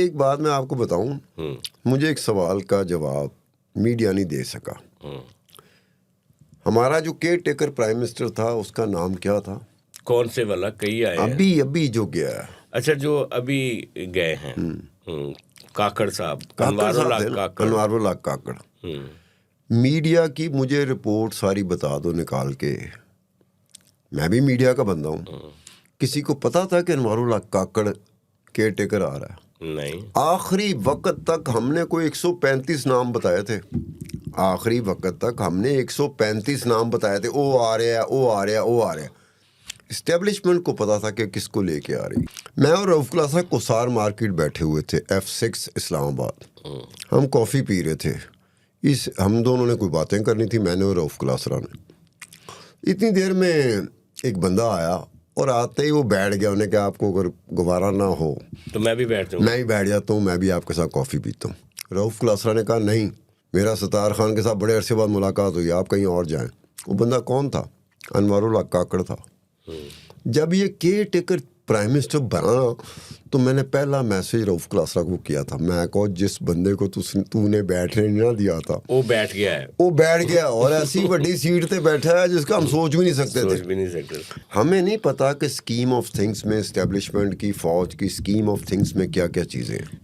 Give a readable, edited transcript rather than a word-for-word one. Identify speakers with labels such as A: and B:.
A: एक बात मैं आपको बताऊं, मुझे एक सवाल का जवाब मीडिया नहीं दे सका। हमारा जो केयर टेकर प्राइम मिनिस्टर था उसका नाम क्या था?
B: कौन से वाला? कई आए हैं।
A: अभी जो गया है।
B: अच्छा, जो अभी गए हैं। काकड़ साहब,
A: काकड़ थे ना, अनवारुल हक काकड़। मीडिया की मुझे रिपोर्ट सारी बता दो निकाल के, मैं भी मीडिया का बंदा हूँ। किसी को पता था कि अनवारुल हक काकड़ केयर टेकर आ रहा है?
B: नहीं।
A: आखिरी वक्त तक हमने कोई 135 नाम बताए थे। आखिरी वक्त तक हमने 135 नाम बताए थे, ओ आ रहा है, ओ आ रहा है, ओ आ रहा है। इस्टेब्लिशमेंट को पता था कि किसको लेके आ रही। मैं और रऊफ क्लासा कोसार मार्केट बैठे हुए थे, F6 इस्लामाबाद। हम कॉफ़ी पी रहे थे। हम दोनों ने कोई बातें करनी थी, मैंने और रऊफ क्लासरा ने। इतनी देर में एक बंदा आया और आते ही वो बैठ गया। उन्हें क्या, आपको अगर गवारा ना हो
B: तो मैं भी बैठ जाऊँ।
A: मैं ही बैठ जाता हूँ, मैं भी आपके साथ कॉफ़ी पीता हूँ। रऊफ क्लासरा ने कहा नहीं, मेरा सत्तार खान के साथ बड़े अरसे बाद मुलाकात हुई, आप कहीं और जाएं। वो बंदा कौन था? अनवारुल हक काकड़ था। जब ये केयर टेकर प्राइम मिनिस्टर बना तो मैंने पहला मैसेज रऊफ क्लासरा को किया था। मैं कहो, जिस बंदे को तूने बैठने नहीं ना दिया था
B: वो बैठ गया है।
A: वो बैठ गया, और ऐसी बड़ी सीट पे बैठा है जिसका हम सोच भी नहीं सकते थे। हमें नहीं पता कि स्कीम ऑफ थिंग्स में, एस्टेब्लिशमेंट की, फौज की स्कीम ऑफ थिंग्स में क्या क्या चीज़ें हैं।